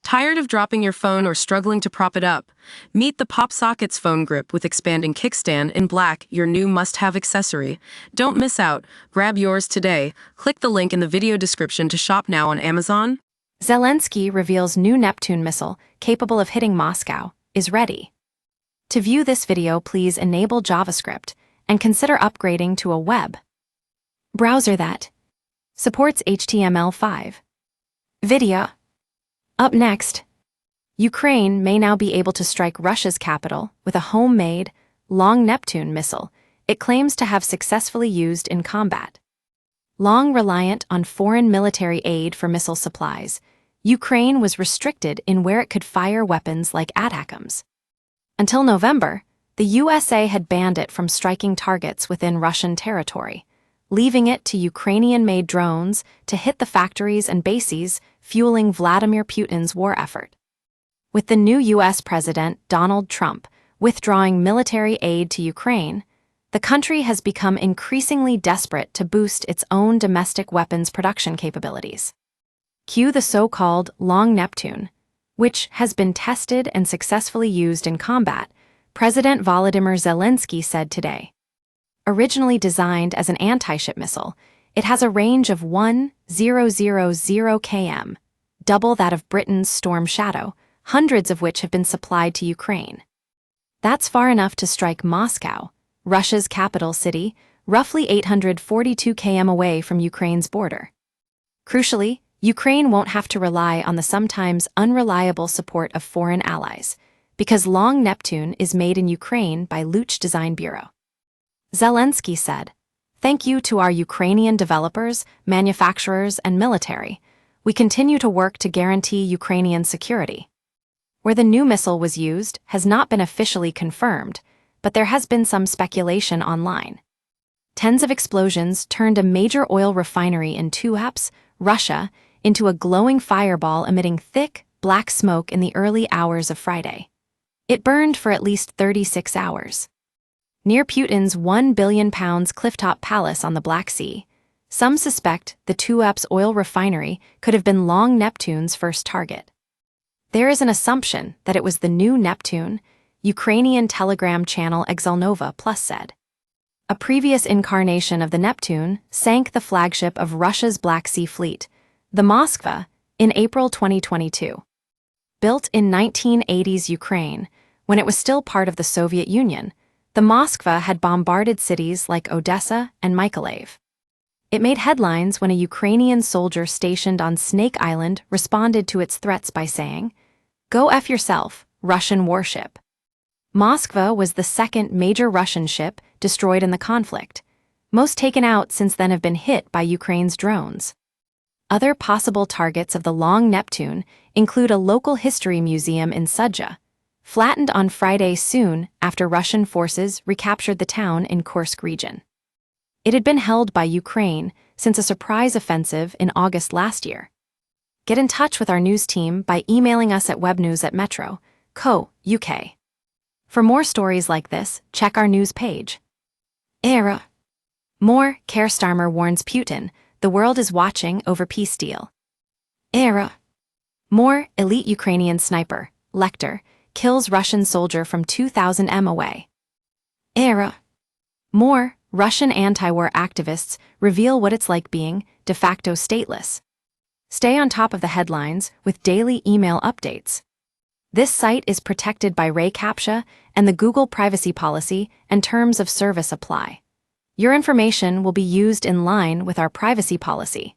Tired of dropping your phone or struggling to prop it up? Meet the Pop Sockets phone grip with expanding kickstand in black, your new must-have accessory. Don't miss out. Grab yours today. Click the link in the video description to shop now on Amazon. Zelensky reveals new Neptune missile, capable of hitting Moscow, is ready. To view this video, please enable JavaScript and consider upgrading to a web browser that supports HTML5. Video. Up next, Ukraine may now be able to strike Russia's capital with a homemade, long Neptune missile it claims to have successfully used in combat. Long reliant on foreign military aid for missile supplies, Ukraine was restricted in where it could fire weapons like ATACMS. Until November, the USA had banned it from striking targets within Russian territory, leaving it to Ukrainian-made drones to hit the factories and bases fueling Vladimir Putin's war effort. With the new U.S. President, Donald Trump, withdrawing military aid to Ukraine, the country has become increasingly desperate to boost its own domestic weapons production capabilities. Cue the so-called Long Neptune, which has been tested and successfully used in combat, President Volodymyr Zelensky said today. Originally designed as an anti-ship missile, it has a range of 1,000 km, double that of Britain's Storm Shadow, hundreds of which have been supplied to Ukraine. That's far enough to strike Moscow, Russia's capital city, roughly 842 km away from Ukraine's border. Crucially, Ukraine won't have to rely on the sometimes unreliable support of foreign allies, because Long Neptune is made in Ukraine by Luch Design Bureau. Zelensky said, "Thank you to our Ukrainian developers, manufacturers, and military. We continue to work to guarantee Ukrainian security." Where the new missile was used has not been officially confirmed, but there has been some speculation online. Tens of explosions turned a major oil refinery in Tuapse, Russia, into a glowing fireball emitting thick, black smoke in the early hours of Friday. It burned for at least 36 hours. Near Putin's £1 billion clifftop palace on the Black Sea, some suspect the Tuapse oil refinery could have been Long Neptune's first target. There is an assumption that it was the new Neptune, Ukrainian telegram channel Exelnova Plus said. A previous incarnation of the Neptune sank the flagship of Russia's Black Sea fleet, the Moskva, in April 2022. Built in 1980s Ukraine, when it was still part of the Soviet Union, the Moskva had bombarded cities like Odessa and Mykolaiv. It made headlines when a Ukrainian soldier stationed on Snake Island responded to its threats by saying, "Go F yourself, Russian warship." Moskva was the second major Russian ship destroyed in the conflict. Most taken out since then have been hit by Ukraine's drones. Other possible targets of the Long Neptune include a local history museum in Sudzha, flattened on Friday soon after Russian forces recaptured the town in Kursk region. It had been held by Ukraine since a surprise offensive in August last year. Get in touch with our news team by emailing us at webnews@metro.co.uk. For more stories like this, check our news page. Era. More, Keir Starmer warns Putin, the world is watching over peace deal. Era. More, elite Ukrainian sniper, Lecter, kills Russian soldier from 2,000 m away. Era. More, Russian anti-war activists reveal what it's like being de facto stateless. Stay on top of the headlines with daily email updates. This site is protected by RAI-CAPTCHA and the Google privacy policy and terms of service apply. Your information will be used in line with our privacy policy.